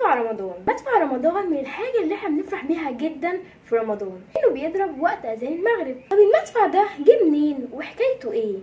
مدفع رمضان. مدفع رمضان من الحاجة اللي احنا بنفرح بيها جدا في رمضان، انه بيضرب وقت اذان المغرب. طب المدفع ده جه منين وحكايته ايه؟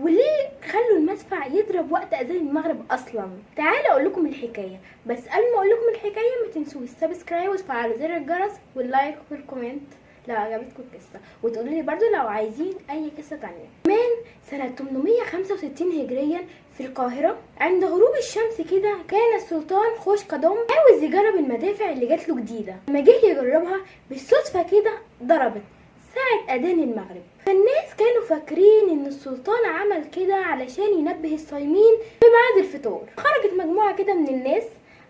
وليه خلوا المدفع يضرب وقت اذان المغرب اصلا؟ تعالى اقول لكم الحكايه، بس قبل ما اقول لكم الحكايه ما تنسوش السبسكرايب وتفعلوا زر الجرس واللايك والكومنت لو عجبتكم القصه، وتقولوا لي برده لو عايزين اي قصه تانية. كمان سنه 865 هجريا في القاهره عند غروب الشمس كده كان السلطان خوش قدم عاوز يجرب المدافع اللي جات له جديده. لما جه يجربها بالصدفه كده ضربت ساعة أذان المغرب. فالناس كانوا فاكرين إن السلطان عمل كده علشان ينبه الصايمين بميعاد الفطور. خرجت مجموعة كده من الناس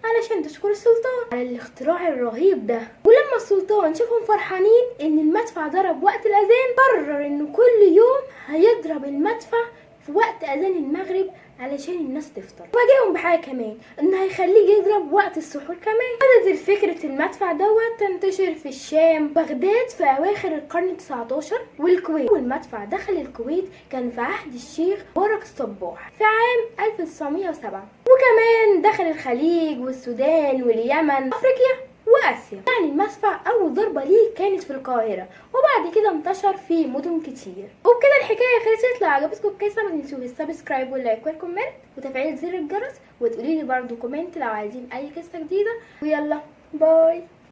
علشان تشكر السلطان على الاختراع الرهيب ده. ولما السلطان شافهم فرحانين إن المدفع ضرب وقت الأذان، قرر إنه كل يوم هيضرب المدفع في وقت أذان المغرب علشان الناس تفطر. وفاجئهم بحاجه كمان، انه هيخليه يضرب وقت السحور كمان. بدأت فكره المدفع دوت تنتشر في الشام، بغداد في اواخر القرن 19 والكويت. والمدفع دخل الكويت كان في عهد الشيخ مبارك الصباح في عام 1907. وكمان دخل الخليج والسودان واليمن افريقيا واسيا. يعني المدفع اول ضربه ليه كانت في القاهره، وبعد كده انتشر في مدن كتير. وبكده الحكايه خلصت. لو عجبتكم القصه ما تنسوش السبسكرايب واللايك والكومنت وتفعيل زر الجرس، وتقولي لي برده كومنت لو عايزين اي قصه جديده. ويلا باي.